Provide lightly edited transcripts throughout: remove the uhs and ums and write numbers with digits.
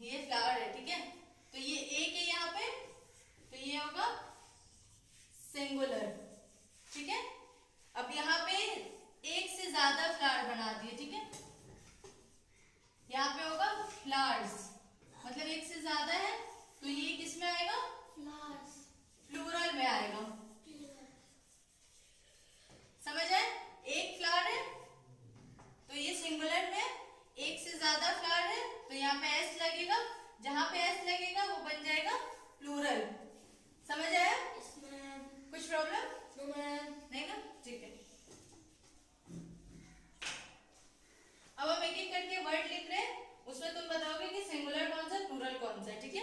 ये फ्लावर है, ठीक है। तो ये एक है यहाँ पे, तो ये होगा सिंगुलर, ठीक है। अब यहाँ पे एक से ज्यादा फ्लावर बना दिए, ठीक है। यहाँ पे होगा फ्लावर्स, मतलब एक से ज्यादा है, तो ये किस में आएगा? फ्लावर्स, प्लूरल में आएगा। समझ आए? एक फ्लावर है तो ये सिंगुलर में, एक से ज्यादा फ्लावर है तो यहाँ पे एस लगेगा, जहां पे एस लगेगा वो बन जाएगा प्लूरल। समझ आया? कुछ प्रॉब्लम नहीं ना? ठीक है। अब हम एक एक करके वर्ड लिख रहे हैं, उसमें तुम बताओगे कि सिंगुलर कौन सा, प्लूरल कौन सा है, ठीक है।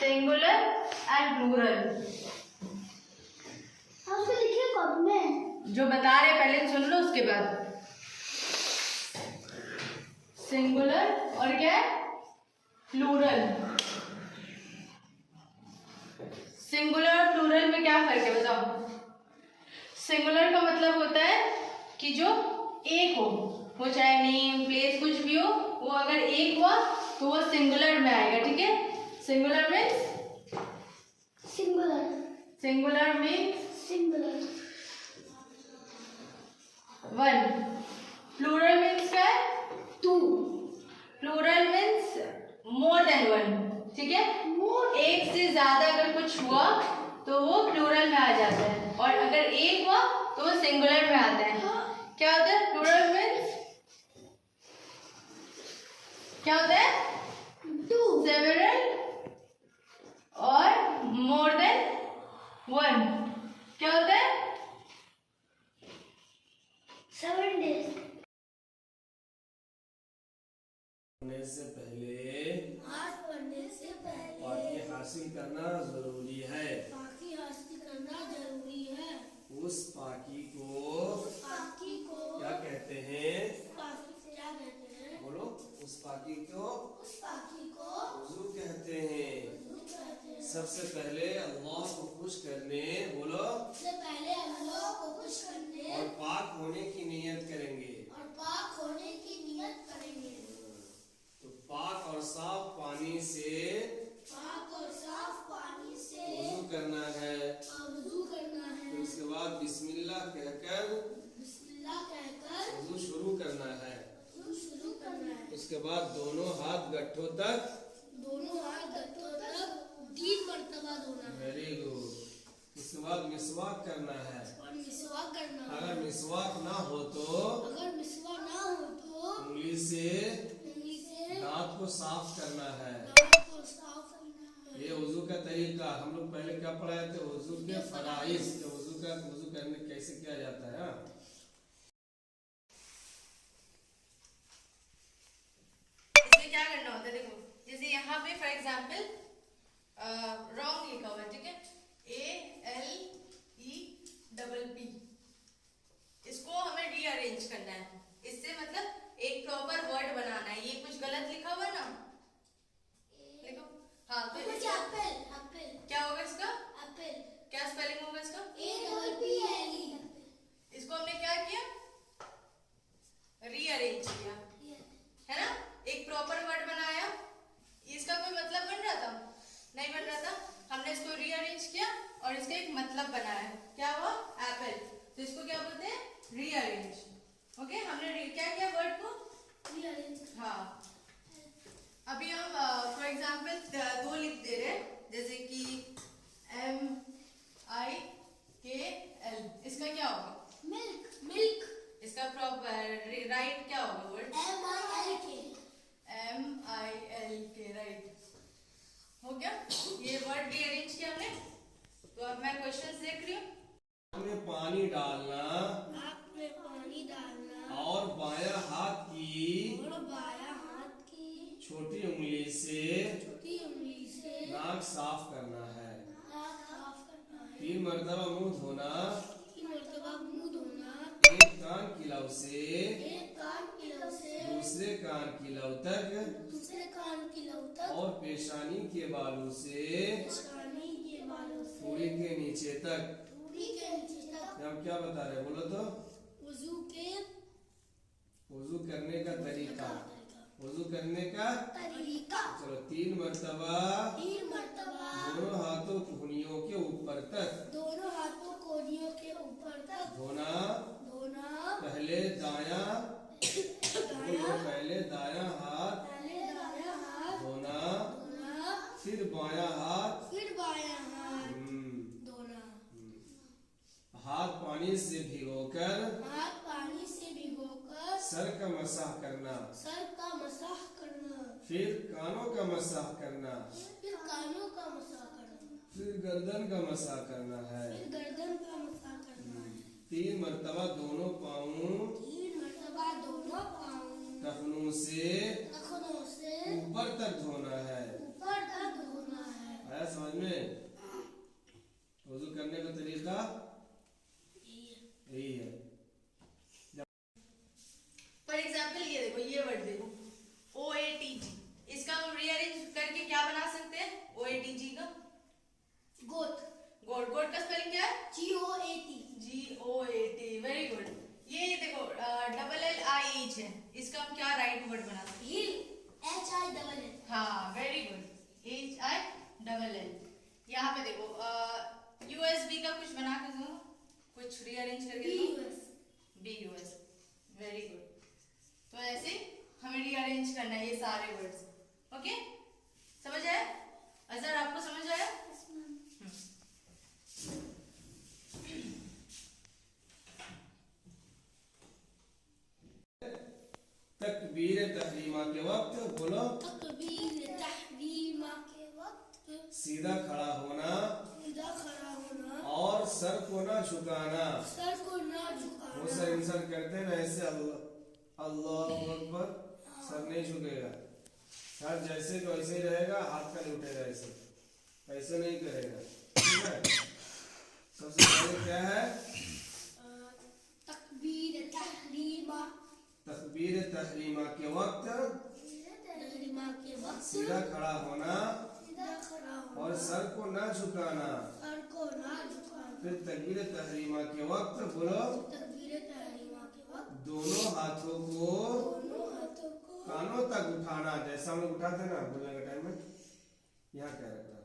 सिंगुलर एंड प्लूरल लिखिए कब में जो बता रहे पहले सुन लो, उसके बाद सिंगुलर और क्या है? प्लूरल। सिंगुलर और प्लूरल में क्या फर्क है बताओ? सिंगुलर का मतलब होता है कि जो एक हो, वो चाहे नेम प्लेस कुछ भी हो, वो अगर एक हुआ तो वो सिंगुलर में आएगा, ठीक है। Singular means singular one. Plural means क्या है? Two. Plural means more than one, ठीक है। एक से ज्यादा अगर कुछ हुआ तो वो प्लूरल में आ जाता है, और अगर एक हुआ तो वो सिंगुलर में आता है। क्या होता है प्लूरल मीन्स? क्या होता है? टू, सेवरल और मोर देन वन। क्या होता है? 7 days. पढ़ने से पहले पाकी हासिल करना जरूरी है। उस पाकी को क्या कहते हैं? बोलो। उस पाकी को वुजू कहते हैं। सबसे पहले अल्लाह को खुश करने, बोलो, और पाक होने की नियत करेंगे। तो पाक और साफ पानी से वुजू करना है। फिर उसके बाद बिस्मिल्लाह कहकर वुजू शुरू करना है। उसके बाद दोनों हाथ गट्ठों तक 3 मरतबा धोना है। Very good. उसके बाद मिसवाक करना है। अगर मिसवाक ना हो तो उंगली से दांत को साफ करना है। ये वुजू का तरीका। हम लोग पहले क्या पढ़ाए थे? वुजू के फराइज, वुजू करने कैसे किया जाता है। इसमें क्या करना होता है देखो, जैसे यहाँ पे फॉर एग्जाम्पल रॉन्ग लिखा हुआ है, ठीक है, ALEPP। इसको हमें रीअरेंज करना है। इससे मतलब एक प्रॉपर वर्ड बनाना है। ये कुछ गलत लिखा हुआ ना, देखो। हाँ, तो क्या होगा इसका? क्या स्पेलिंग होगा इसका? इसको हमने क्या किया? रीअरेंज किया, है ना। एक प्रॉपर वर्ड बनाया। इसका कोई मतलब बन रहा था? नहीं बन रहा था। हमने इसको रीअरेंज किया और इसका एक मतलब बनाया। क्या हुआ? एप्पल। तो इसको क्या बोलते हैं? रीअरेंज। ओके, हमने क्या किया वर्ड को? रीअरेंज। हाँ। अभी हम फॉर एग्जाम्पल 2 लिख दे रहे हैं, जैसे कि MIKL। इसका क्या पानी डालना नाक में पानी डालना और बायां हाथ की और बायां हाथ की छोटी उंगली से छोटी उंगली से नाक साफ करना है। नाक साफ करना है। 3 मरतबा मुंह धोना 3 मरतबा मुंह धोना। एक कान की लौ से एक कान की लौ से दूसरे कान की लौ तक दूसरे कान की लौ तक और पेशानी के बालों से पेशानी के बालों से थोड़ी के नीचे तक। ठुड़ी के नीचे तक। हम क्या बता रहे हैं, बोलो तो। वजू के वजू करने का तरीका, वजू करने का तरीका। चलो 3 मरतबा 3 मरतबा दोनों हाथों कोहनियों के ऊपर तक दोनों हाथों कोहनियों के ऊपर तक धोना। धोना। पहले दायां पहले दायां हाथ पहले दायां हाथ धोना, धोना। फिर बायां हाथ फिर बायां हाथ हम्म, धोना। हाथ पानी से भिगोकर हाथ पानी से भिगोकर सर का मसाह करना, सर का मसाह करना। फिर कानों का मसाह करना, फिर कानों का मसाह करना। फिर गर्दन का मसाह करना है। फिर गर्दन का मसाह करना है। 3 मरतबा दोनों पाँव 3 मरतबा दोनों पाँव टखनों से टखनों से ऊपर तक धोना है। ऊपर तक धोना है। आया समझ में? वजू करने का तरीका यही है। फॉर एग्जाम्पल ये देखो, ये वर्ड देखो OATG, इसका हम रीअरेंज करके क्या बना सकते हैं? OATG का गोट। गोट। गोट का स्पेलिंग क्या है? GOAT। GOAT, very good. ये देखो LLIH है, इसका हम क्या राइट वर्ड बना सकते हैं? हिल। HILL। हाँ, वेरी गुड, HILL। यहाँ पे देखो USB का कुछ बना के दो, कुछ रीअरेंज करके दो। BUS, very good. तो ऐसे हमें रीअरेंज करना है ये सारे वर्ड्स। ओके, समझ आया? अजहर, आपको समझ आया? तकबीर तहरीमा के वक्त बोलो। तकबीर तहरीमा के वक्त सीधा खड़ा होना सीधा खड़ा होना और सर को ना झुकाना। सर को ना वो झुकाना। सर इंसान करते हैं ना ऐसे, अल्लाह अकबर, सर नहीं झुकेगा। सर जैसे को ऐसे ही रहेगा, हाथ का नहीं उठेगा, ऐसे नहीं करेगा। ठीक है? सबसे पहले क्या है? तकबीर तहरीमा। तकबीर तहरीमा के वक्त तहरीमा के वक्त सीधा खड़ा होना सीधा खड़ा होना और सर को ना झुकाना। सर को ना झुकाना। फिर तकबीर तहरीमा के वक्त बोलो। तकबीर तहरीमा के वक्त दोनों हाथों को दोनों हाथों को कानों तक उठाना, जैसा हम लोग उठाते हैं ना बोलने के टाइम में। यहाँ क्या रखना?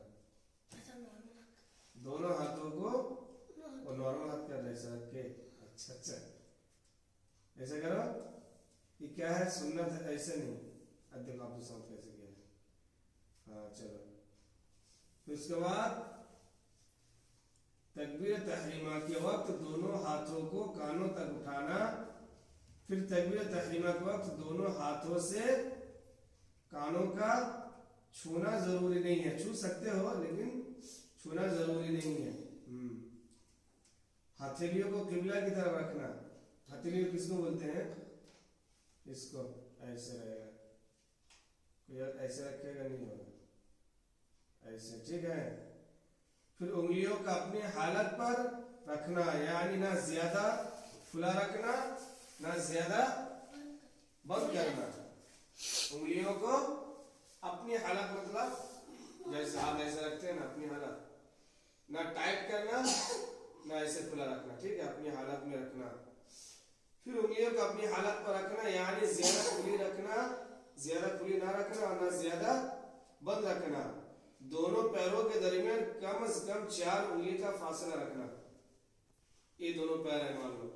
ऐसा नॉर्मल रख। दोनों हाथों को और नॉर्मल हाथ कर ऐसा रख के। अच्छा, ऐसे करो। ये क्या है? सुन्नत है, ऐसे नहीं। अब देखो आप दूसरा कैसे किया है। हाँ चलो, फिर उसके बाद तकबीर तहरीमा के वक्त दोनों हाथों को कानों तक उठाना। फिर तकबीर तहरीमा के वक्त दोनों हाथों से कानों का छूना जरूरी नहीं है। छू सकते हो लेकिन छूना जरूरी नहीं है। हथेलियों को किबला की तरफ रखना। हथेलियों किसको बोलते हैं? इसको ऐसे रहेगा, कोई ऐसे रखेगा नहीं होगा, ऐसे। ठीक है? फिर उंगलियों का अपनी हालत पर रखना, यानी ना ज्यादा खुला रखना ना ज्यादा बंद करना। उंगलियों को अपनी हालत, मतलब जैसे आप ऐसे रखते हैं ना, अपनी हालत, ना टाइट करना ना ऐसे खुला रखना। ठीक है? अपनी हालत में रखना। फिर उंगलियों को अपनी हालत पर रखना, यानी ज्यादा खुली रखना, ज्यादा खुली ना रखना और ना ज्यादा बंद रखना। दोनों पैरों के दरमियान कम से कम 4 उंगली का फासला रखना। ये दोनों पैर है, मान लो।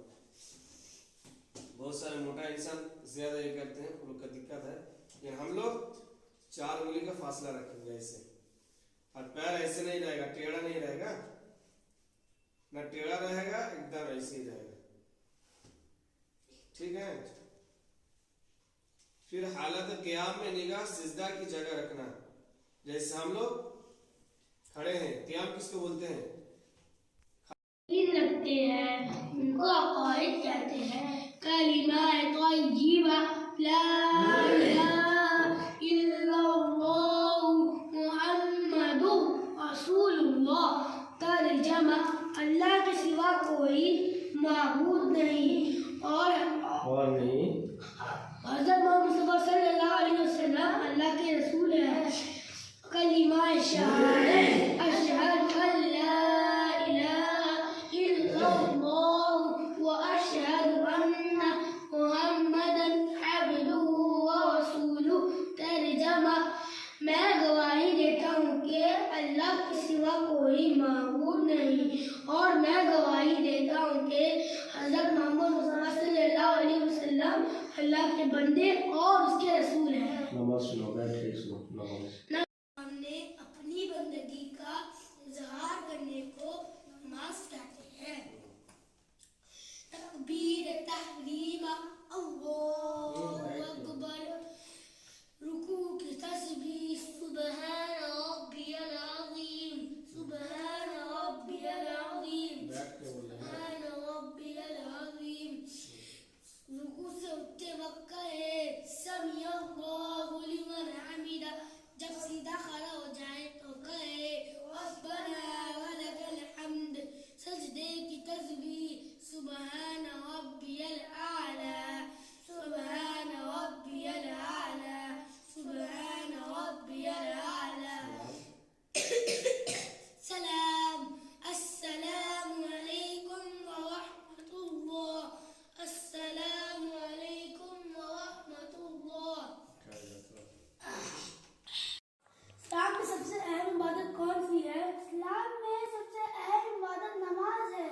बहुत सारे मोटा इंसान ज्यादा ये करते हैं, उन लोग का दिक्कत है, लेकिन हम लोग 4 उंगली का फासला रखेंगे ऐसे। और पैर ऐसे नहीं रहेगा, टेढ़ा नहीं रहेगा, ना टेढ़ा रहेगा, एकदम ऐसे ही रहेगा। ठीक है? फिर हालत क़याम में निगाह सिजदा की जगह रखना। जैसे हम लोग खड़े हैं, क़याम किसको बोलते हैं? रखते हैं। कलिमाए तय्यिबा ला इलाहा इल्लल्लाहु मुहम्मदुर रसूलुल्लाह। तर्जमा, अल्लाह के सिवा कोई माबूद नहीं और नहीं हज़रत मोहम्मद सल्लल्लाहु अलैहि वसल्लम अल्लाह के रसूल हैं। कलिमाए शहादत, अशहदु अल्ला इलाहा इल्लल्लाह व अशहदु अन्ना मुहम्मदन अब्दुहु व रसूलुहु। तर्जमा, मैं गवाही देता हूँ कि अल्लाह के सिवा कोई माबूद नहीं और मैं गवाही देता हूँ कि हज़रत मोहम्मद सल्लल्लाहु अलैहि वसल्लम अल्लाह के बंदे और उसके रसूल हैं। नमाज सुनो, बैठ के सुनो नमाज। हमने अपनी बंदगी का इजहार करने को नमाज कहते हैं। तकबीर तहरीमा, अल्लाहु अकबर, रुकू की तस्बीह, सुबहान रब्बियल अज़ीम, सुबहान रब्बियल अज़ीम, सुबहान रब्बियल अज़ीम। रुकू से उठते वक्त कहे समिअल्लाहु लिमन हमिदा। जब सीधा खड़ा हो जाए तो कहे रब्बना वलकल हम्द। सजदे की तस्बीह, सुबहान रब्बियल आला, सुबहान रब्बियल आला, सुबहान रब्बियल आला। सलाम, अस्सलामु अलैकुम व रहमतुल्लाह, अस्सलामु अलैकुम व रहमतुल्लाह। इस्लाम में सबसे अहम इबादत कौन सी है? इस्लाम में सबसे अहम इबादत नमाज है।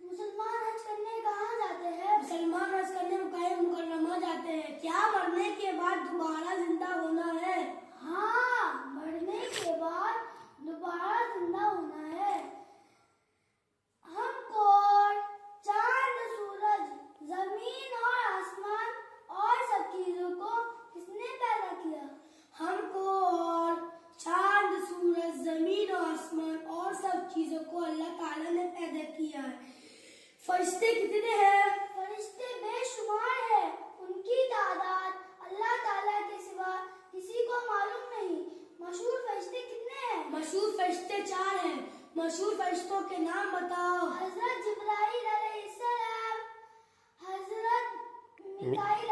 मुसलमान हज करने कहाँ जाते हैं? मुसलमान हज करने मक्का मुकर्रमा जाते हैं। क्या मरने के बाद दोबारा जिंदा होना है? हाँ, मरने के बाद दोबारा जिंदा होना है। हमको चांद, सूरज, जमीन और आसमान और सब चीजों को किसने पैदा किया? हमको और चांद, सूरज, जमीन और आसमान और सब चीजों को अल्लाह ताला ने पैदा किया है। फरिश्ते कितने हैं? फरिश्ते बेशुमार हैं। उनकी तादाद अल्लाह ताला के सिवा किसी को मालूम नहीं। मशहूर फरिश्ते कितने हैं? मशहूर फरिश्ते 4 हैं। मशहूर फरिश्तों के नाम बताओ। हजरत जिब्राइल अलैहिस्सलाम, हजरत मिकाईल